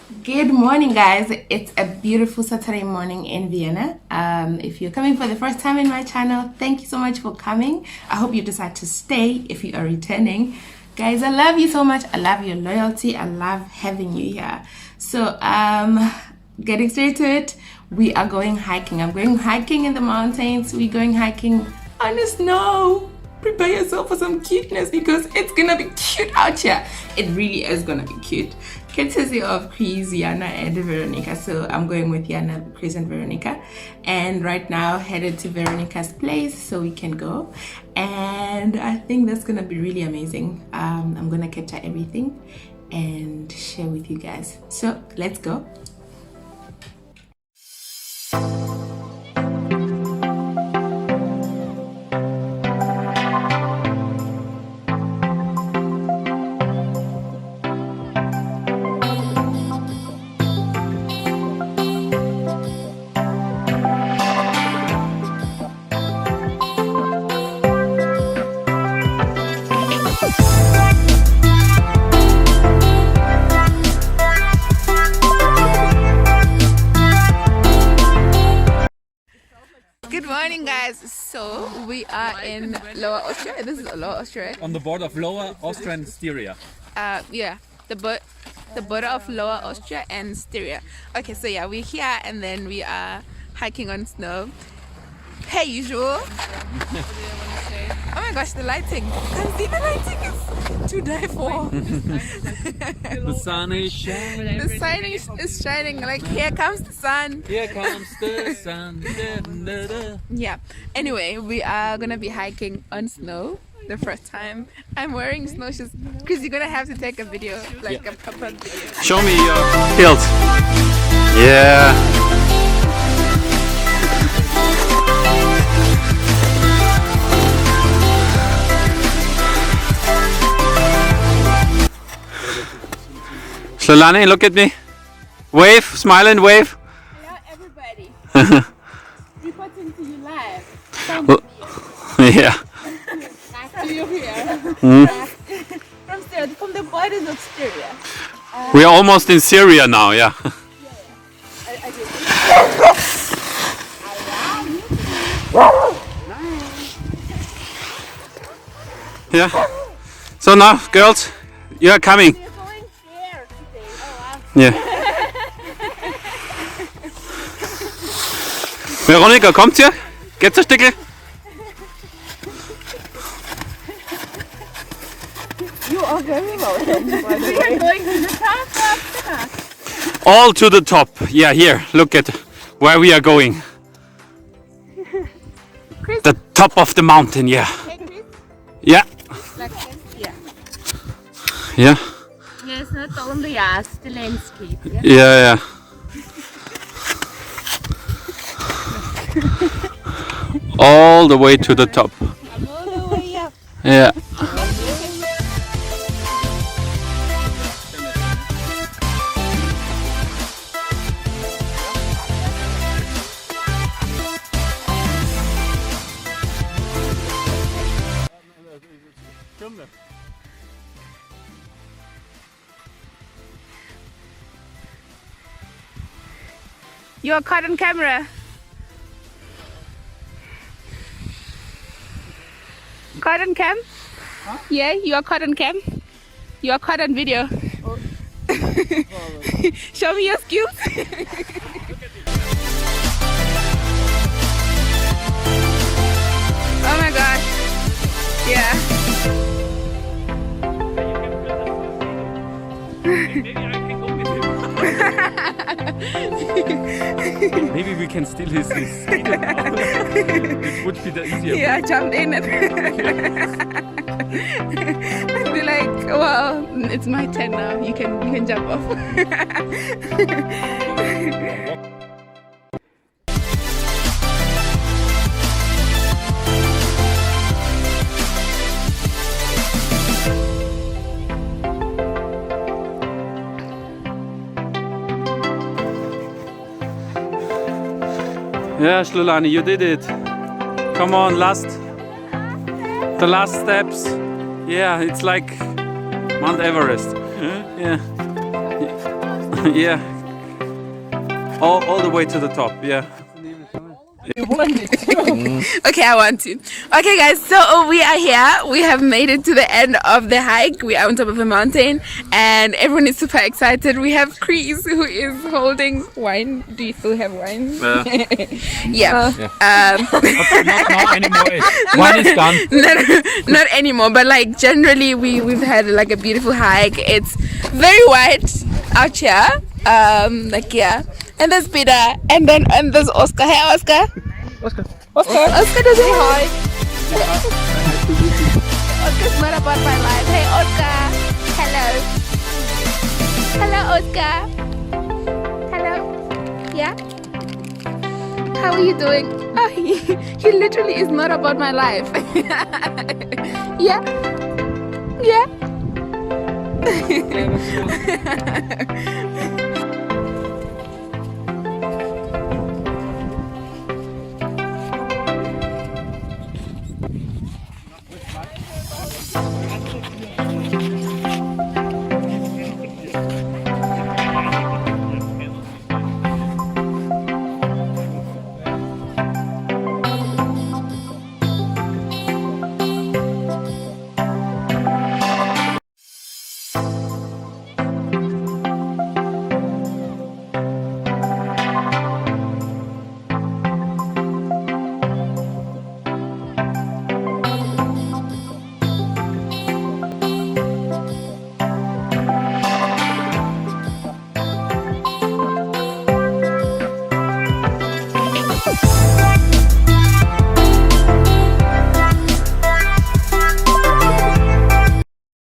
Good morning, guys. It's a beautiful Saturday morning in Vienna. If you're coming for the first time in my channel, thank you so much for coming. I hope you decide to stay if you are returning. Guys, I love you so much. I love your loyalty. I love having you here. So, getting straight to it, we are going hiking. I'm going hiking in the mountains. We're going hiking on the snow. Prepare yourself for some cuteness because it's gonna be cute out here. It really is gonna be cute. Courtesy of Chris, Yana, and Veronica. So I'm going with Yana, Chris, and Veronica. And right now, headed to Veronica's place so we can go. And I think that's gonna be really amazing. I'm gonna capture everything and share with you guys. So let's go. Good morning, guys. So we are in Lower Austria. This is Lower Austria. On the border of Lower Austria and Styria. Yeah, the border of Lower Austria and Styria. Okay, so yeah, we're here and then we are hiking on snow. Hey, usual. Oh my gosh, the lighting! Can see the lighting is to die for. The sun is shining. The sun is shining. Like here comes the sun. Here comes the sun. Da, da, da. Yeah. Anyway, we are gonna be hiking on snow. The first time I'm wearing snowshoes because you're gonna have to take a video, like a proper video. Show me your hilt. Yeah. Hlulani, look at me. Wave, smile and wave. Hello, everybody. Reporting to you live. Yeah. Nice to you here. From the borders of Syria. We are almost in Syria now, yeah. Yeah. So now, girls, you are coming. We're going here today. Oh wow. Yeah. Veronika, kommt ihr? Geht's ein Stückchen? You are very welcome. We are going to the top of the All to the top. Yeah, here. Look at where we are going. Chris. The top of the mountain. Yeah. Hey, Chris. Yeah. Like this. Yeah. Yeah. Yeah, it's not only us, the landscape. Yeah. Yeah. Yeah. All the way to the top. I'm all the way up. Yeah. You're caught on camera. Caught on cam? Huh? Yeah, you are caught on cam. You are caught on video. Oh. Show me your skills. Oh my gosh. Yeah. Maybe I can go with him. Maybe we can steal his skater now. It would be the easier way. Yeah, jump in and be like, well, it's my turn now. You can jump off. Yeah, Hlulani, you did it. Come on, the last steps. Yeah, it's like Mount Everest. Yeah. Yeah. All the way to the top, yeah. Okay, I want to. Okay, guys, so we are here. We have made it to the end of the hike. We are on top of a mountain, and everyone is super excited. We have Chris, who is holding wine. Do you still have wine? Yeah. Not anymore. Wine is gone. Not anymore, but like generally, we've had like a beautiful hike. It's very white out here. Like yeah. And there's Peter, and there's Oscar. Hey, Oscar. Oscar doesn't say hi. Oscar's not about my life. Hey, Oscar. Hello. Hello, Oscar. Hello. Yeah. How are you doing? Oh, he literally is not about my life. Yeah.